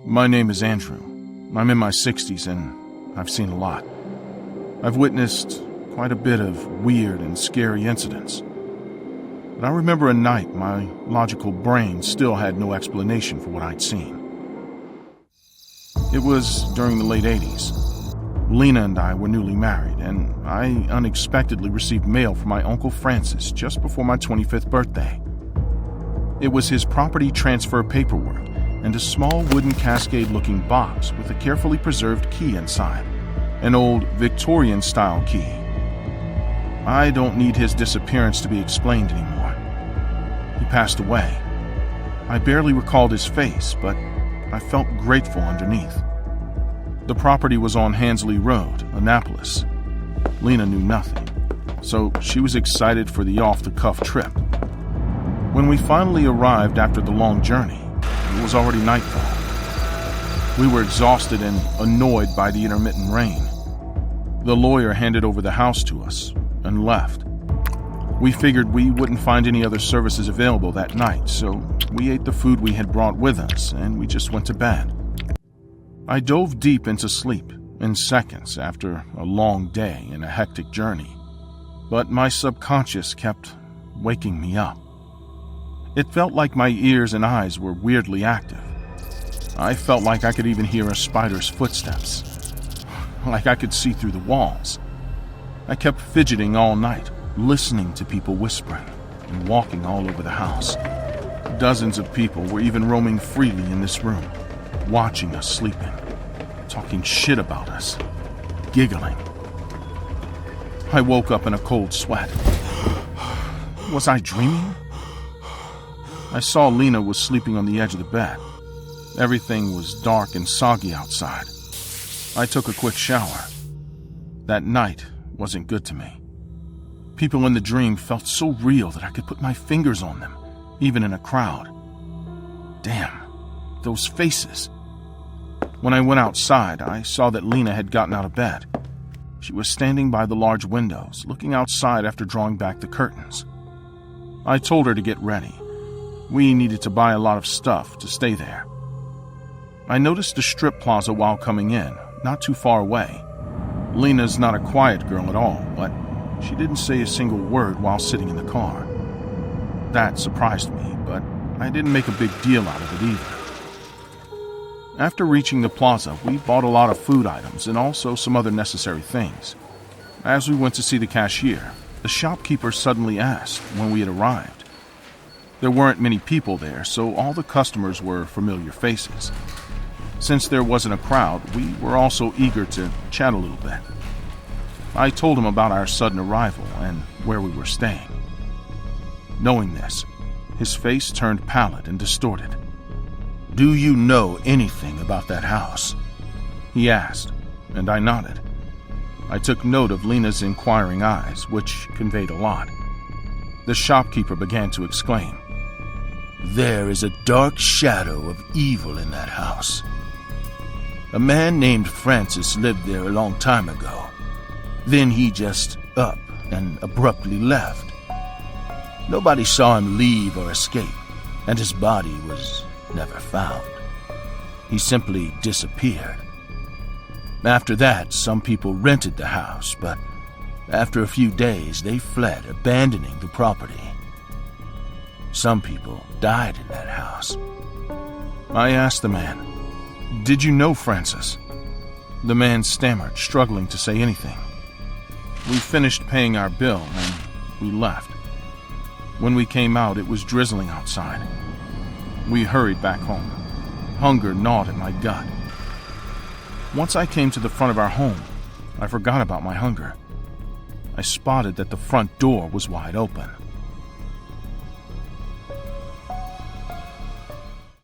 My name is Andrew. I'm in my 60s and I've seen a lot. I've witnessed quite a bit of weird and scary incidents. But I remember a night my logical brain still had no explanation for what I'd seen. It was during the late 80s. Lena and I were newly married, and I unexpectedly received mail from my Uncle Francis just before my 25th birthday. It was his property transfer paperwork and a small wooden cascade-looking box with a carefully preserved key inside, an old Victorian-style key. I don't need his disappearance to be explained anymore. He passed away. I barely recalled his face, but I felt grateful underneath. The property was on Hansley Road, Annapolis. Lena knew nothing, so she was excited for the off-the-cuff trip. When we finally arrived after the long journey, it was already nightfall. We were exhausted and annoyed by the intermittent rain. The lawyer handed over the house to us and left. We figured we wouldn't find any other services available that night, so we ate the food we had brought with us and we just went to bed. I dove deep into sleep in seconds after a long day and a hectic journey, but my subconscious kept waking me up. It felt like my ears and eyes were weirdly active. I felt like I could even hear a spider's footsteps, like I could see through the walls. I kept fidgeting all night, listening to people whispering and walking all over the house. Dozens of people were even roaming freely in this room, watching us sleeping, talking shit about us, giggling. I woke up in a cold sweat. Was I dreaming? I saw Lena was sleeping on the edge of the bed. Everything was dark and soggy outside. I took a quick shower. That night wasn't good to me. People in the dream felt so real that I could put my fingers on them, even in a crowd. Damn, those faces. When I went outside, I saw that Lena had gotten out of bed. She was standing by the large windows, looking outside after drawing back the curtains. I told her to get ready. We needed to buy a lot of stuff to stay there. I noticed a strip plaza while coming in, not too far away. Lena's not a quiet girl at all, but she didn't say a single word while sitting in the car. That surprised me, but I didn't make a big deal out of it either. After reaching the plaza, we bought a lot of food items and also some other necessary things. As we went to see the cashier, the shopkeeper suddenly asked when we had arrived. There weren't many people there, so all the customers were familiar faces. Since there wasn't a crowd, we were also eager to chat a little bit. I told him about our sudden arrival and where we were staying. Knowing this, his face turned pallid and distorted. "Do you know anything about that house?" he asked, and I nodded. I took note of Lena's inquiring eyes, which conveyed a lot. The shopkeeper began to exclaim, "There is a dark shadow of evil in that house. A man named Francis lived there a long time ago. Then he just up and abruptly left. Nobody saw him leave or escape, and his body was never found. He simply disappeared. After that, some people rented the house, but after a few days, they fled, abandoning the property. Some people died in that house." I asked the man, "Did you know Francis?" The man stammered, struggling to say anything. We finished paying our bill and we left. When we came out, it was drizzling outside. We hurried back home. Hunger gnawed at my gut. Once I came to the front of our home, I forgot about my hunger. I spotted that the front door was wide open.